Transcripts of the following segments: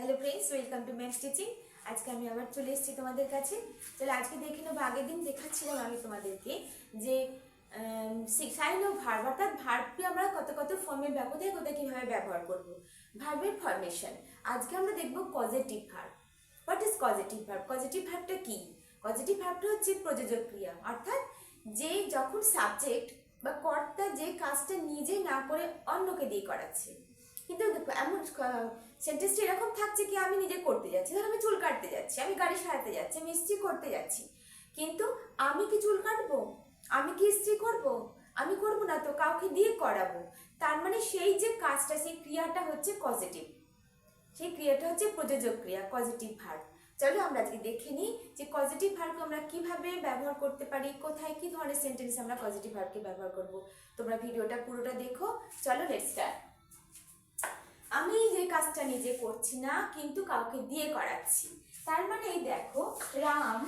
Hello friends, welcome to maths teaching. আজকে আমি আবার চলে এসেছি তোমাদের কাছে। চলো আজকে দেখে নেবো, আগের দিন দেখাচ্ছিলাম আমি তোমাদেরকে যে সাইন অফ ভার্ব, অর্থাৎ ভার্বকে আমরা কত কত ফর্মে কোথায় কোথায় কীভাবে ব্যবহার করব, ভার্বের ফরমেশন। আজকে আমরা দেখবো positive verb. What is positive verb? Positive ভার্বটা কি? পজিটিভ ভার্বটা হচ্ছে প্রযোজক ক্রিয়া, অর্থাৎ যে যখন সাবজেক্ট বা কর্তা যে কাজটা নিজে না করে অন্যকে দিয়ে করাচ্ছে। কিন্তু এমন সেন্টেন্সটা এরকম থাকছে কি আমি নিজে করতে যাচ্ছি, ধর আমি চুল কাটতে যাচ্ছি, আমি গাড়ি সারাতে যাচ্ছি, আমি ইস্ত্রি করতে যাচ্ছি, কিন্তু আমি কি চুল কাটবো? আমি কি ইস্ত্রি করব? আমি করব না, তো কাউকে দিয়ে করাবো। তার মানে সেই যে কাজটা, সেই ক্রিয়াটা হচ্ছে পজিটিভ, সেই ক্রিয়াটা হচ্ছে প্রযোজক ক্রিয়া, পজিটিভ ভার্ব। চলো আমরা আজকে দেখে নিই যে পজিটিভ ভার্বকে আমরা কিভাবে ব্যবহার করতে পারি, কোথায় কি ধরনের সেন্টেন্সে আমরা পজিটিভ ভার্বকে ব্যবহার করব। তোমরা ভিডিওটা পুরোটা দেখো। চলো লেটস স্টার্ট। আমি যে কাজটা নিজে করছি না কিন্তু কাউকে দিয়ে করাচ্ছি, তার মানে এই দেখো, রাম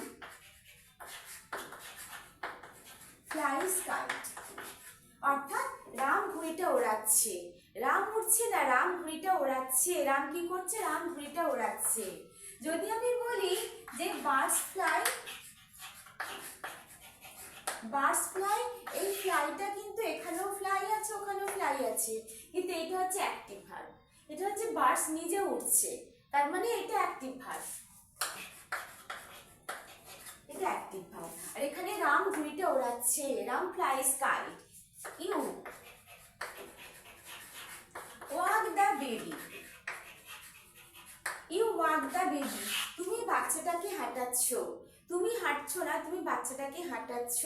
ফ্লাইস কাইট, অর্থাৎ রাম ঘুড়িটা ওড়াচ্ছে। রাম উড়ছে না, রাম ঘুড়িটা ওড়াচ্ছে। রাম কি করছে? রাম ঘুড়িটা ওড়াচ্ছে। যদি আমি বলি যে বার্ডস ফ্লাই, বার্ডস ফ্লাই, এই ফ্লাইটা কিন্তু এখানেও ফ্লাই আছে, ওখানেও ফ্লাই আছে, কিন্তু এটা হচ্ছে অ্যাক্টিভ ভার্ব। এটা হচ্ছে বার্ডস নিজে উঠছে, তার মানে এটা অ্যাক্টিভ ভার্ব, এটা অ্যাক্টিভ ভার্ব। আর এখানে রাম ঘুড়িটা ওড়াচ্ছে, Ram flies kite. You walk the baby, you walk the baby, তুমি বাচ্চাটাকে হাঁটাচ্ছ। তুমি হাঁটছো না, তুমি বাচ্চাটাকে হাঁটাচ্ছ।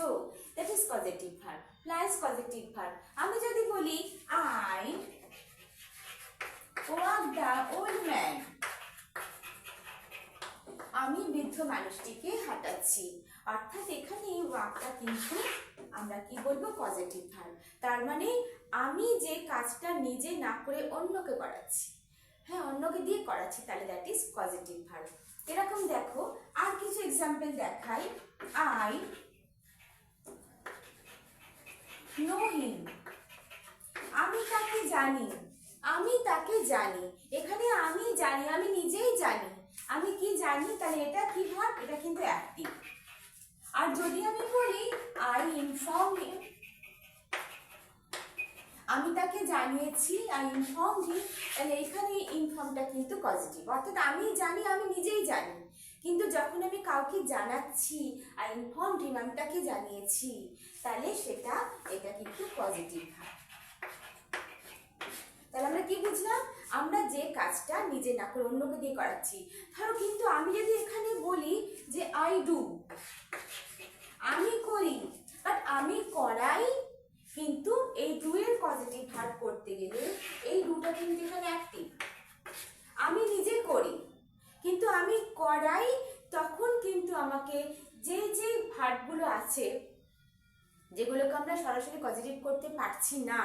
That is positive verb, plus positive verb. আমি যদি বলি I walk the old man, আমি বৃদ্ধ মানুষটিকে হাঁটাচ্ছি, অর্থাৎ এখানে এই ওয়াকটা কিন্তু আমরা কি বলবো? Positive verb. তার মানে আমি যে কাজটা নিজে না করে অন্যকে করাচ্ছি, হ্যাঁ অন্যকে দিয়ে করাচ্ছি, তাহলে দ্যাট ইজ পজিটিভ ভার্ব। এরকম দেখো আর কিছু এক্সাম্পল দেখাই। আই নো হিম, আমি তাকে জানি, আমি তাকে জানি। এখানে আমি জানি, আমি নিজেই জানি, আমি কি জানি, তাহলে এটা কি ভার্ব? এটা কিন্তু অ্যাক্টিভ। আর যদি আমি বলি আই ইনফর্ম হিম, আমি তাকে জানিয়েছি, আই ইনফর্ম হিম, তাহলে এখানে ইনফর্মটা কিন্তু পজিটিভ, অর্থাৎ আমি জানি, আমি নিজেই জানি, কিন্তু যখন আমি কাউকে জানাচ্ছি, আই ইনফর্ম হিম, আমি তাকে জানিয়েছি, তাহলে সেটা এটা কিন্তু পজিটিভ ভার্ব। তাহলে আমরা কি বুঝলাম? আমরা যে কাজটা নিজে না করে অন্যকে দিয়ে করাচ্ছি। ধরো কিন্তু আমি যদি এখানে বলি যে আই ডু, আমি করি, বাট আমি করাই, কিন্তু এই ডু এর পজিটিভ ভার্ব করতে গেলে এই ডুটা কিন্তু এখানে অ্যাক্টিভ। আমি নিজে করি কিন্তু আমি করাই, তখন কিন্তু আমাকে যে যে ভার্বগুলো আছে যেগুলোকে আমরা সরাসরি পজিটিভ করতে পারছি না,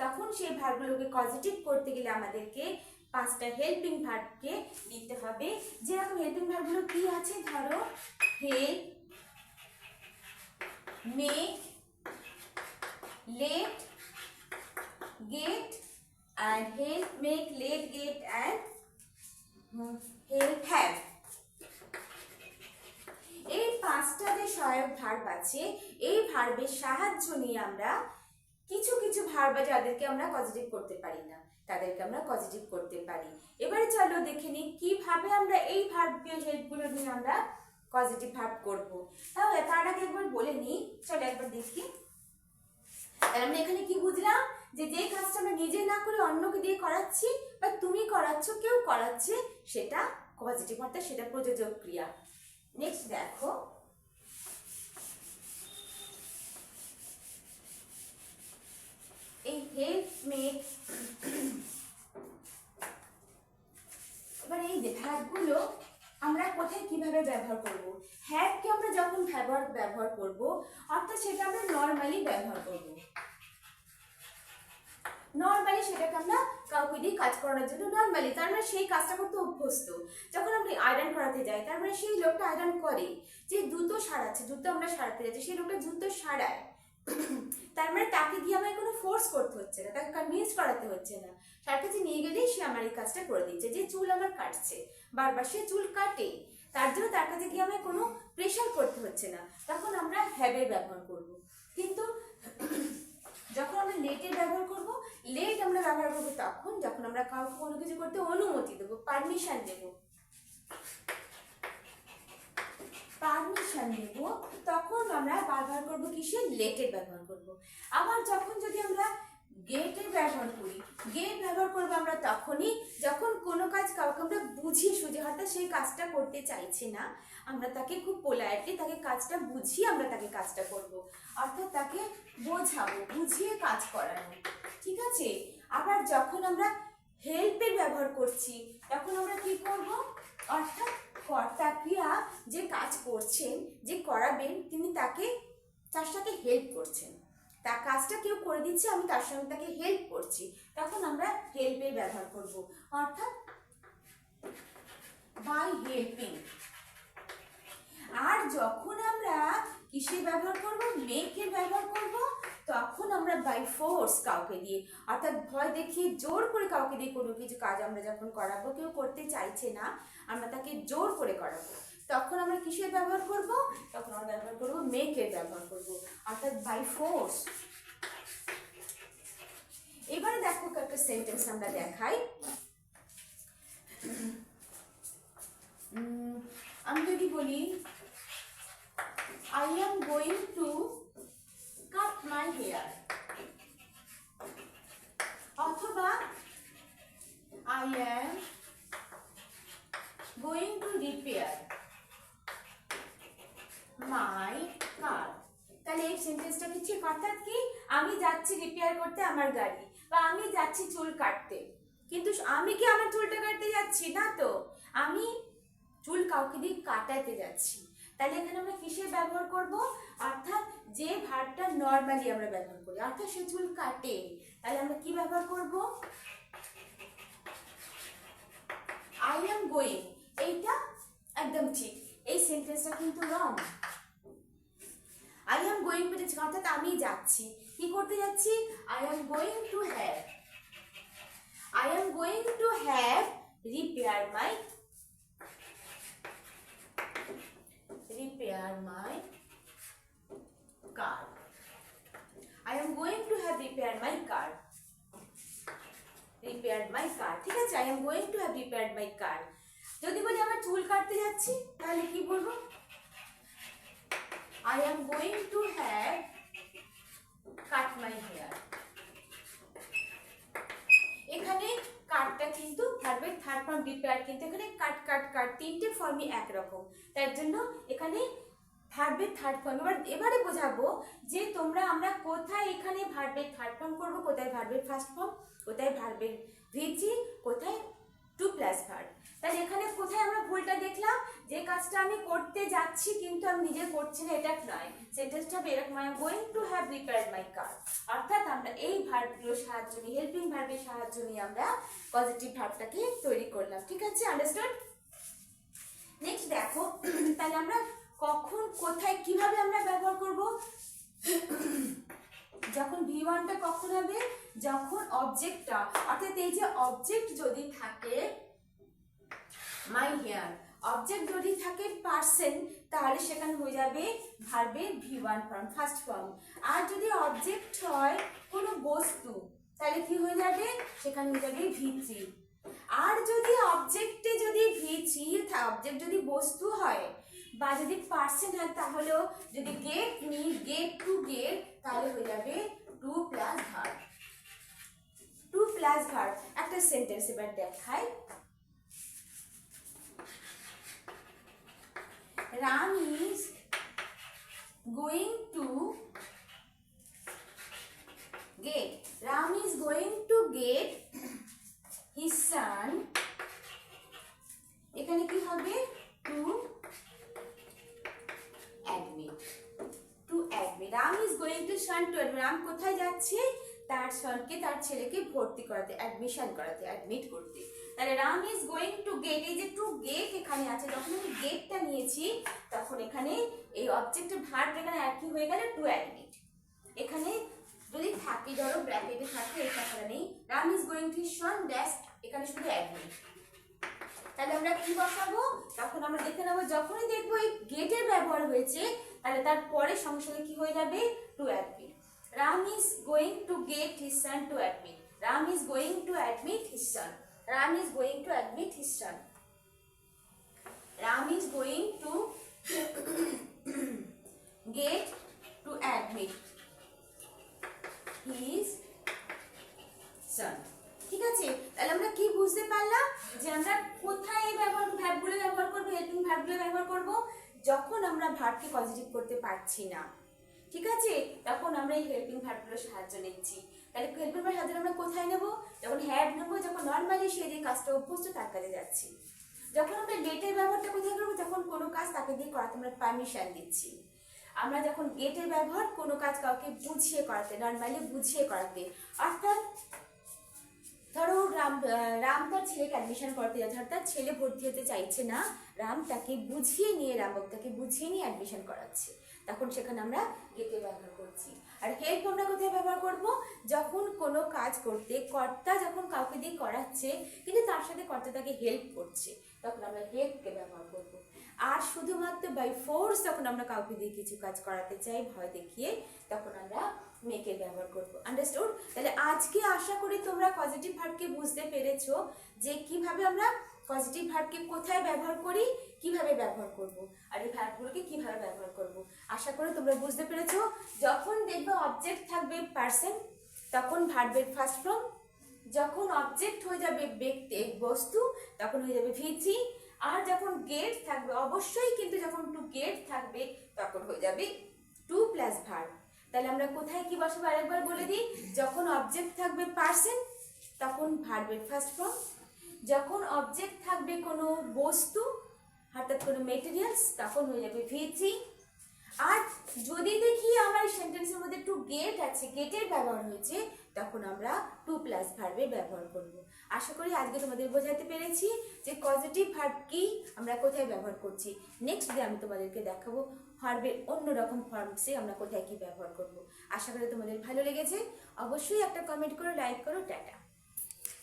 তখন সেই ভার্বগুলোকে পজিটিভ করতে গেলে আমাদেরকে পাঁচটা হেল্পিং ভার্বকে নিতে হবে। যেরকম হেল্পিং ভার্বগুলো কি আছে, ধরো help, make, let, get and help, make, let, get and help, have। এই পাঁচটা যে সহায়ক ভার্ব আছে, এই ভার্বের সাহায্য নিয়ে আমরা কিছু কিছু ভার্ব যাদেরকে আমরা পজিটিভ করতে পারি না, তাদেরকে আমরা পজিটিভ করতে পারি। এবারে চলো দেখে নিই কিভাবে আমরা এই ভার্বের হেল্পগুলো নিয়ে আমরা পজিটিভ ভার্ব করব। তাহলে তার আগে একবার বলে নিই, চলো একবার দেখি। তাহলে আমরা এখানে কি বুঝলাম? যে যে কাজটা আমরা নিজে না করে অন্যকে দিয়ে করাচ্ছি বা তুমি করাচ্ছ, কেউ করাচ্ছে, সেটা পজিটিভ, অর্থাৎ সেটা প্রযোজক ক্রিয়া। নেক্সট দেখো, এই হেল্প, মেক, এবার এই যে ভার্বগুলো আমরা কোথায় কিভাবে ব্যবহার করব। হ্যাভকে আমরা যখন ব্যবহার করব, অর্থাৎ সেটা আমরা নর্মালি ব্যবহার করব, নর্মালি সেটাকে আমরা কাউকে দিয়ে কাজ করানোর জন্য নর্মালি, তার মানে সেই কাজটা করতে অভ্যস্ত। যখন আমরা আয়রন করাতে যাই, তার মানে সেই লোকটা আয়রন করে। যে জুতো সারাচ্ছে, জুতো আমরা সারাতে যাচ্ছি, সেই লোকটা জুতো সারায়, তার মানে তাকে গিয়ে আমায় কোনো ফোর্স করতে হচ্ছে না, তাকে কনভিন্স করাতে হচ্ছে না, তার কাছে নিয়ে গেলেই সে আমার এই কাজটা করে দিচ্ছে। যে চুল আমার কাটছে, বারবার সে চুল কাটে, তার জন্য তার কাছে গিয়ে আমায় কোনো প্রেশার করতে হচ্ছে না, তখন আমরা হ্যাভের ব্যবহার করব। কিন্তু যখন আমরা লেটের ব্যবহার করব, লেট আমরা ব্যবহার করবো তখন যখন আমরা কাউকে কোনো কিছু করতে অনুমতি দেবো, পারমিশন দেবো, তখন আমরা ব্যবহার করবো কিসের? লেটের ব্যবহার করব। আবার যখন যদি আমরা গেটের ব্যবহার করি, গেট ব্যবহার করবো আমরা তখনই যখন কোনো কাজ কাউকে আমরা বুঝিয়ে সুঝে, হয়তো সেই কাজটা করতে চাইছে না, আমরা তাকে খুব পোলাইটলি তাকে কাজটা বুঝিয়ে আমরা তাকে কাজটা করব, অর্থাৎ তাকে বোঝাবো, বুঝিয়ে কাজ করানো, ঠিক আছে। আবার যখন আমরা হেল্পের ব্যবহার করছি তখন আমরা কি করব? অর্থাৎ কর্তা ক্রিয়া যে কাজ করছেন, যে করাবেন, তিনি তার সাথে হেল্প করছেন, তার কাজটা কেউ করে দিচ্ছে, আমি তার সঙ্গে তাকে হেল্প করছি, তখন আমরা হেল্পের ব্যবহার করব, অর্থাৎ বাই হেল্পিং। আর যখন আমরা কিসের ব্যবহার করব? মেকের ব্যবহার করব, তখন আমরা বাই ফোর্স কাউকে দিয়ে, অর্থাৎ ভয় দেখিয়ে জোর করে কাউকে দিয়ে কোনো কিছু কাজ আমরা যখন করাবো, কেউ করতে চাইছে না, আমরা তাকে জোর করে করাবো, তখন আমরা কিসের ব্যবহার করব? তখন আমরা ব্যবহার করব মেকের ব্যবহার করব, অর্থাৎ বাই ফোর্স। এবারে দেখো একটা সেন্টেন্স আমরা দেখাই। আমি যদি বলি I am going to cut my hair, অথবা I am going to repair my car, তাহলে এই সেন্টেন্সটা কি? অর্থাৎ কি? আমি যাচ্ছি রিপেয়ার করতে আমার গাড়ি, বা আমি যাচ্ছি চুল কাটতে, কিন্তু আমি কি আমার চুলটা কাটতে যাচ্ছি না, তো আমি চুল কাউকে দিয়ে কাটাতে যাচ্ছি। তাহলে এখানে আমরা কিসের ব্যবহার করব? অর্থাৎ যে ভার্বটা নর্মালি আমরা ব্যবহার করি, অর্থাৎ সে চুল কাটে, তাহলে আমরা কি ব্যবহার করব? I am going, এইটা একদম ঠিক, এই সেন্টেন্সটা কিন্তু রং। I am going বলেছি, অর্থাৎ আমি যাচ্ছি, কি করতে যাচ্ছি? I am going to have repair my car. I am going to have repaired my car. ঠিক আছে, I am going to have repaired my car. যদি বলি আমার চুল কাটতে যাচ্ছি, তাহলে কি বলবো? I am going to have cut my hair. এখানে কাটটা কিন্তু ভার্বের থার্ড ফর্ম রিপেয়ার, কিন্তু এখানে কাট তিনটে ফর্মই একরকম, তার জন্য এখানে ভার্বের থার্ড ফর্ম। এবারে বোঝাবো যে আমরা কোথায় এখানে ভার্বের থার্ড ফর্ম করব, কোথায় ভার্বের ফার্স্ট ফর্ম, কোথায় ভার্বের ভিজি, কোথায় টু প্লাস ভার্ব। তাহলে এখানে কোথায় আমরা ভুলটা দেখলাম? যে কাজটা আমি করতে যাচ্ছি কিন্তু আমি নিজে করছি না, এটা নয়। সেন্টেন্সটা হবে এরকম, I am going to have repaired my car. অর্থাৎ আমরা এই ভার্বগুলোর সাহায্য নিয়ে, হেল্পিং ভার্বের সাহায্য নিয়ে আমরা পজিটিভ ভার্বটাকে তৈরি করলাম। ঠিক আছে, আন্ডারস্টুড? নেক্সট দেখো, তাহলে আমরা কখন, কোথায়, কিভাবে আমরা ব্যবহার করব? যখন V1টা কখন হবে? যখন অবজেক্টটা, অর্থাৎ এই যে অবজেক্ট যদি থাকে মাই হেয়ার, অবজেক্ট যদি থাকে পার্সন, তাহলে সেখানে হয়ে যাবে ভার্বের V1 ফর্ম, ফার্স্ট ফর্ম। আর যদি অবজেক্ট হয় কোনো বস্তু, তাহলে কি হয়ে যাবে? সেখানে হয়ে যাবে V3। আর যদি অবজেক্টে যদি V3, অবজেক্ট যদি বস্তু হয় বা যদি পার্সন হয়, তাহলেও যদি গেট নি, গেট টু গেট, তাহলে হয়ে যাবে to plus verb. To plus verb. একটা সেন্টেন্স এবার দেখাই। Ram is going to get. Ram is going to get his son. এখানে কি হবে? To admit. To admit. Ram is going to son to admit. Ram কোথায় যাচ্ছে? তার সনকে, তার ছেলেকে ভর্তি করাতে, অ্যাডমিশন করাতে, অ্যাডমিট করতে। তাহলে Ram is going to get, এই যে টু গেট এখানে আছে, যখন আমি গেটটা নিয়েছি তখন এখানে এই অবজেক্টের ভার্ব এখানে একই হয়ে গেল টু অ্যাডমিট। এখানে যদি থাকে, ধরো ব্র্যাকেটে থাকে, এই কথাটা নেই, Ram is going to tuition dash, এখানে শুধু অ্যাডমিট। তাহলে আমরা কি বসাবো? তখন আমরা দেখে নেবো, যখনই দেখবো এই গেটের ব্যবহার হয়েছে তাহলে তারপরে সঙ্গে সঙ্গে কি হয়ে যাবে? To admit. Ram is going to get his son to admit. Ram is going to admit his son. Ram is going to admit his son. Ram is going to get to admit his son. ঠিক আছে, তাহলে আমরা কি বুঝতে পারলাম যে আমরা কোথায় এই ভার্বগুলো ব্যবহার করব, হেল্পিং ভার্বগুলো ব্যবহার করব? যখন আমরা ভার্বকে পজিটিভ করতে পারছি না, ঠিক আছে, তখন আমরা এই হেল্পিং ভার্বগুলোর সাহায্য নিচ্ছি। তাহলে হেল্পিং ভার্ব সাহায্য আমরা কোথায় নেব? যখন হ্যাভ নেব, যখন নর্মালি সে যে কাজটা অভ্যস্ত তার কাজে যাচ্ছি। যখন আমরা গেটের ব্যবহারটা কোথায় করবো? যখন কোনো কাজ তাকে দিয়ে করাতে আমরা পারমিশন দিচ্ছি। আমরা যখন গেটের ব্যবহার কোনো কাজ কাউকে বুঝিয়ে করাতে, নর্মালি বুঝিয়ে করাতে, অর্থাৎ ধরো রাম তার ছেলেকে অ্যাডমিশন করতে যাচ্ছে, অর্থাৎ ছেলে ভর্তি হতে চাইছে না, রাম তাকে বুঝিয়ে নিয়ে, তাকে বুঝিয়ে নিয়ে অ্যাডমিশন করাচ্ছে, তখন সেখানে আমরা গেটে ব্যবহার করছি। আর হেল্প আমরা কোথায় ব্যবহার করব? যখন কোনো কাজ করতে কর্তা যখন কাউকে দিয়ে করাচ্ছে কিন্তু তার সাথে কর্তা তাকে হেল্প করছে, তখন আমরা হেল্পকে ব্যবহার করব। আর শুধুমাত্র বাই ফোর্স যখন আমরা কাউকে দিয়ে কিছু কাজ করাতে চাই ভয় দেখিয়ে, তখন আমরা মেকের ব্যবহার করব। আন্ডারস্টুড? তাহলে আজকে আশা করি তোমরা পজিটিভ ভার্বকে বুঝতে পেরেছো যে কিভাবে আমরা পজিটিভ ভার্বকে কোথায় ব্যবহার করি, কিভাবে ব্যবহার করব, আর এই ভার্বগুলোকে কিভাবে ব্যবহার করব। আশা করি তোমরা বুঝতে পেরেছো। যখন দেখবে অবজেক্ট থাকবে পারসন, তখন ভার্বের ফার্স্ট ফর্ম। যখন অবজেক্ট হয়ে যাবে ব্যক্তি, বস্তু, তখন হয়ে যাবে ভিথি। আর যখন গেট থাকবে, অবশ্যই কিন্তু যখন টু গেট থাকবে তখন হয়ে যাবে টু প্লাস ভার্ব। তাহলে আমরা কোথায় কি বসাবো আরেকবার বলে দিই। যখন অবজেক্ট থাকবে পারসন, তখন ভার্বের ফার্স্ট ফর্ম। যখন অবজেক্ট থাকবে কোনো বস্তু, অর্থাৎ কোনো মেটেরিয়ালস, তখন হয়ে যাবে ভিথি। আর যদি দেখি আমার সেন্টেন্সের মধ্যে টু গেট আছে, গেটের ব্যবহার হয়েছে, তখন আমরা টু প্লাস ভার্বের ব্যবহার করব। আশা করি আজকে তোমাদের বোঝাতে পেরেছি যে পজিটিভ ভার্ব কি, আমরা কোথায় ব্যবহার করছি। নেক্সট ডে আমি তোমাদেরকে দেখাবো ভার্বের অন্যরকম ফর্মসে আমরা কোথায় কি ব্যবহার করব। আশা করি তোমাদের ভালো লেগেছে। অবশ্যই একটা কমেন্ট করো, লাইক করো, টাটা।